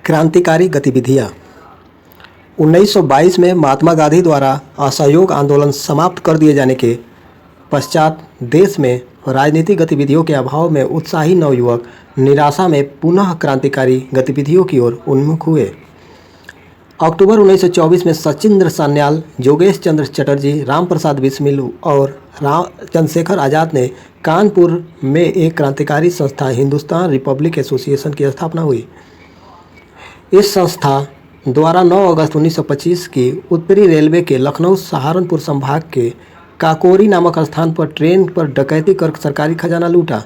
क्रांतिकारी गतिविधियां 1922 में महात्मा गांधी द्वारा असहयोग आंदोलन समाप्त कर दिए जाने के पश्चात देश में राजनीतिक गतिविधियों के अभाव में उत्साही नवयुवक निराशा में पुनः क्रांतिकारी गतिविधियों की ओर उन्मुख हुए। अक्टूबर 1924 में सचिंद्र सान्याल, जोगेश चंद्र चटर्जी, राम प्रसाद बिस्मिल और चंद्रशेखर आज़ाद ने कानपुर में एक क्रांतिकारी संस्था हिंदुस्तान रिपब्लिक एसोसिएशन की स्थापना हुई। इस संस्था द्वारा 9 अगस्त 1925 की उत्तरी रेलवे के लखनऊ सहारनपुर संभाग के काकोरी नामक स्थान पर ट्रेन पर डकैती कर सरकारी खजाना लूटा।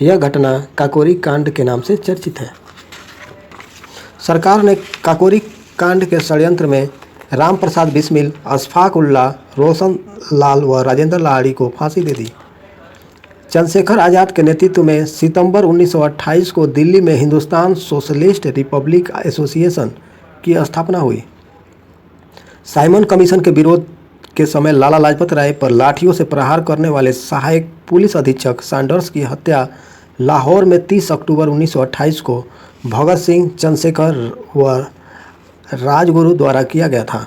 यह घटना काकोरी कांड के नाम से चर्चित है। सरकार ने काकोरी कांड के षड्यंत्र में राम प्रसाद बिस्मिल, अशफाक उल्लाह, रोशन लाल व राजेंद्र लाहिड़ी को फांसी दे दी। चंद्रशेखर आज़ाद के नेतृत्व में सितंबर 1928 को दिल्ली में हिंदुस्तान सोशलिस्ट रिपब्लिक एसोसिएशन की स्थापना हुई। साइमन कमीशन के विरोध के समय लाला लाजपत राय पर लाठियों से प्रहार करने वाले सहायक पुलिस अधीक्षक सैंडर्स की हत्या लाहौर में 30 अक्टूबर 1928 को भगत सिंह, चंद्रशेखर व राजगुरु द्वारा किया गया था।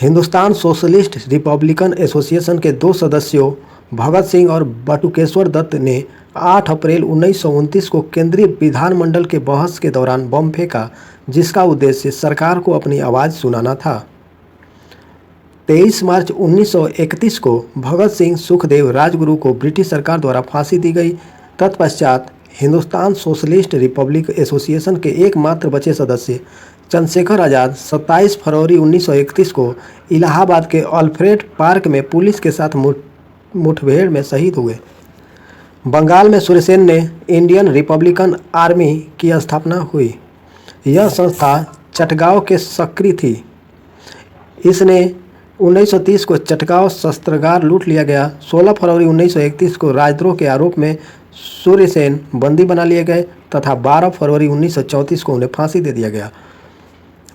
हिंदुस्तान सोशलिस्ट रिपब्लिकन एसोसिएशन के 2 सदस्यों भगत सिंह और बटुकेश्वर दत्त ने 8 अप्रैल 1929 को केंद्रीय विधानमंडल के बहस के दौरान बम फेंका, जिसका उद्देश्य सरकार को अपनी आवाज़ सुनाना था। 23 मार्च 1931 को भगत सिंह, सुखदेव, राजगुरु को ब्रिटिश सरकार द्वारा फांसी दी गई। तत्पश्चात हिंदुस्तान सोशलिस्ट रिपब्लिक एसोसिएशन के एकमात्र बचे सदस्य चंद्रशेखर आज़ाद 27 फरवरी 1931 को इलाहाबाद के अल्फ्रेड पार्क में पुलिस के साथ मुठभेड़ में शहीद हुए। बंगाल में सूर्यसेन ने इंडियन रिपब्लिकन आर्मी की स्थापना हुई। यह संस्था चटगांव के सक्रिय थी। इसने 1930 को चटगांव शस्त्रागार लूट लिया गया। 16 फरवरी 1931 को राजद्रोह के आरोप में सूर्यसेन बंदी बना लिए गए तथा 12 फरवरी 1934 को उन्हें फांसी दे दिया गया।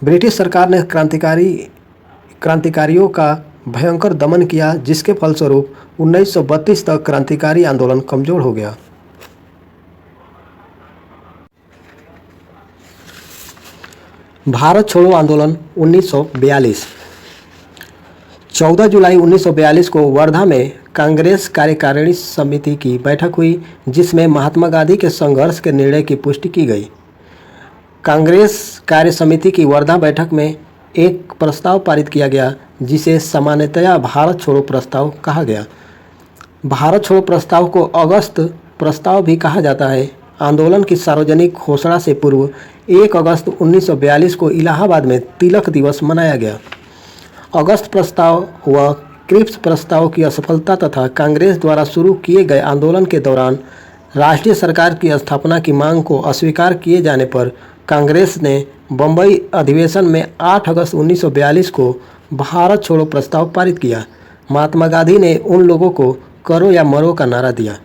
ब्रिटिश सरकार ने क्रांतिकारियों का भयंकर दमन किया, जिसके फलस्वरूप 1932 तक क्रांतिकारी आंदोलन कमजोर हो गया। भारत छोड़ो आंदोलन 1942। 14 जुलाई 1942 को वर्धा में कांग्रेस कार्यकारिणी समिति की बैठक हुई, जिसमें महात्मा गांधी के संघर्ष के निर्णय की पुष्टि की गई। कांग्रेस कार्य समिति की वर्धा बैठक में एक प्रस्ताव पारित किया गया, जिसे सामान्यतया भारत छोड़ो प्रस्ताव कहा गया। भारत छोड़ो प्रस्ताव को अगस्त प्रस्ताव भी कहा जाता है। आंदोलन की सार्वजनिक घोषणा से पूर्व 1 अगस्त 1942 को इलाहाबाद में तिलक दिवस मनाया गया। अगस्त प्रस्ताव व क्रिप्स प्रस्ताव की असफलता तथा कांग्रेस द्वारा शुरू किए गए आंदोलन के दौरान राष्ट्रीय सरकार की स्थापना की मांग को अस्वीकार किए जाने पर कांग्रेस ने बम्बई अधिवेशन में 8 अगस्त 1942 को भारत छोड़ो प्रस्ताव पारित किया। महात्मा गांधी ने उन लोगों को करो या मरो का नारा दिया।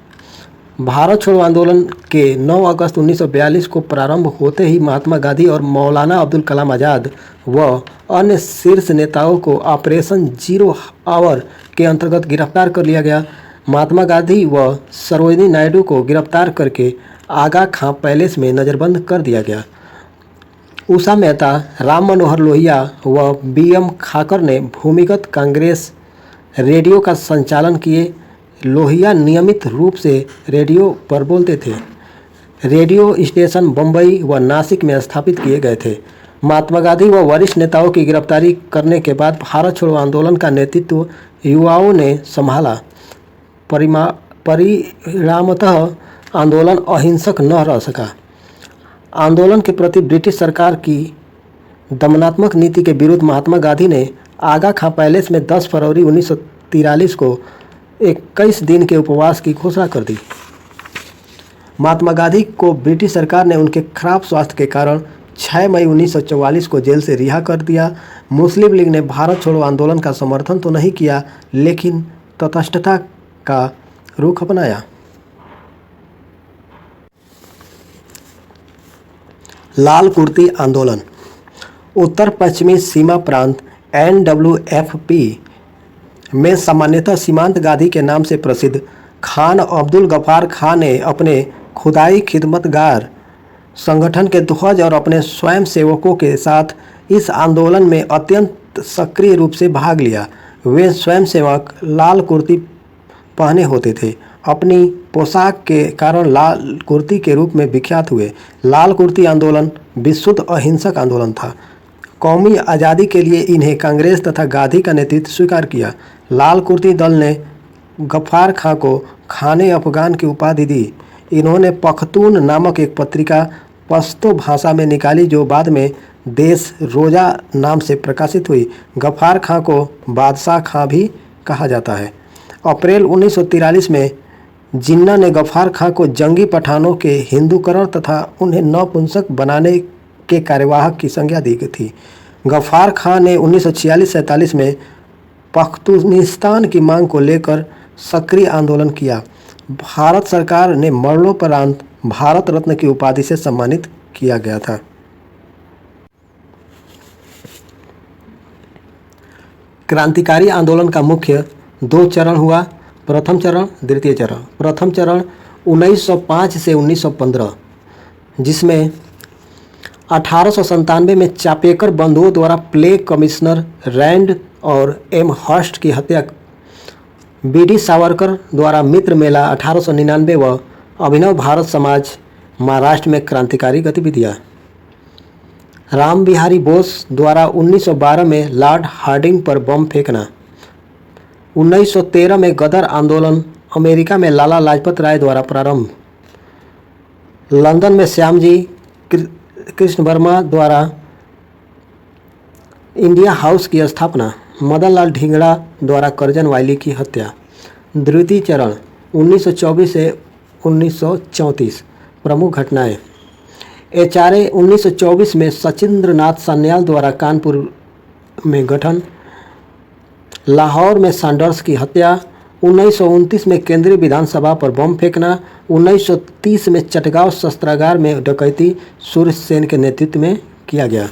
भारत छोड़ो आंदोलन के 9 अगस्त 1942 को प्रारंभ होते ही महात्मा गांधी और मौलाना अब्दुल कलाम आज़ाद व अन्य शीर्ष नेताओं को ऑपरेशन जीरो आवर के अंतर्गत गिरफ्तार कर लिया गया। महात्मा गांधी व सरोजिनी नायडू को गिरफ्तार करके आगा खां पैलेस में नज़रबंद कर दिया गया। उषा मेहता, राम मनोहर लोहिया व BM खाकर ने भूमिगत कांग्रेस रेडियो का संचालन किए। लोहिया नियमित रूप से रेडियो पर बोलते थे। रेडियो स्टेशन बम्बई व नासिक में स्थापित किए गए थे। महात्मा गांधी व वरिष्ठ नेताओं की गिरफ्तारी करने के बाद भारत छोड़ो आंदोलन का नेतृत्व युवाओं ने संभाला। परिणामतः आंदोलन अहिंसक न रह सका। आंदोलन के प्रति ब्रिटिश सरकार की दमनात्मक नीति के विरुद्ध महात्मा गांधी ने आगा खां पैलेस में 10 फरवरी 1943 को 21 दिन के उपवास की घोषणा कर दी। महात्मा गांधी को ब्रिटिश सरकार ने उनके खराब स्वास्थ्य के कारण 6 मई 1944 को जेल से रिहा कर दिया। मुस्लिम लीग ने भारत छोड़ो आंदोलन का समर्थन तो नहीं किया, लेकिन तटस्थता का रुख अपनाया। लाल कुर्ती आंदोलन। उत्तर पश्चिमी सीमा प्रांत NWFP में सामान्यतः सीमांत गांधी के नाम से प्रसिद्ध खान अब्दुल गफ्फार खान ने अपने खुदाई खिदमतगार संगठन के ध्वज और अपने स्वयंसेवकों के साथ इस आंदोलन में अत्यंत सक्रिय रूप से भाग लिया। वे स्वयंसेवक लाल कुर्ती पहने होते थे। अपनी पोशाक के कारण लाल कुर्ती के रूप में विख्यात हुए। लाल कुर्ती आंदोलन विशुद्ध अहिंसक आंदोलन था। कौमी आज़ादी के लिए इन्हें कांग्रेस तथा गांधी का नेतृत्व स्वीकार किया। लाल कुर्ती दल ने गफ्फार खां को खाने अफगान की उपाधि दी। इन्होंने पख्तून नामक एक पत्रिका पश्तो भाषा में निकाली जो बाद में देश रोजा नाम से प्रकाशित हुई। गफ्फार खां को बादशाह खां भी कहा जाता है। अप्रैल 1943 में जिन्ना ने गफ्फार खां को जंगी पठानों के हिंदूकरण तथा उन्हें नपुंसक बनाने के कार्यवाहक की संज्ञा दी गई थी। गफ्फार खां ने 1946-47 में पख्तूनिस्तान की मांग को लेकर सक्रिय आंदोलन किया। भारत सरकार ने मरणोपरांत भारत रत्न की उपाधि से सम्मानित किया गया था। क्रांतिकारी आंदोलन का मुख्य 2 चरण हुआ, प्रथम चरण, द्वितीय चरण। प्रथम चरण 1905 से 1915, जिसमें 1897 में चापेकर बंधुओं द्वारा प्लेग कमिश्नर रैंड और एम हर्स्ट की हत्या, बीडी सावरकर द्वारा मित्र मेला 1899 व अभिनव भारत समाज महाराष्ट्र में क्रांतिकारी गतिविधियाँ। राम बिहारी बोस द्वारा 1912 में लॉर्ड हार्डिंग पर बम फेंकना। 1913 में गदर आंदोलन अमेरिका में लाला लाजपत राय द्वारा प्रारंभ। लंदन में श्यामजी कृष्ण वर्मा द्वारा इंडिया हाउस की स्थापना। मदन लाल ढींगड़ा द्वारा करजन वायली की हत्या। द्वितीय चरण 1924 से 1934, प्रमुख घटनाएं। एचआरए 1924 में सचिंद्र नाथ सान्याल द्वारा कानपुर में गठन। लाहौर में सैंडर्स की हत्या। 1929 में केंद्रीय विधानसभा पर बम फेंकना। 1930 में चटगांव शस्त्रागार में डकैती सूर्य सेन के नेतृत्व में किया गया।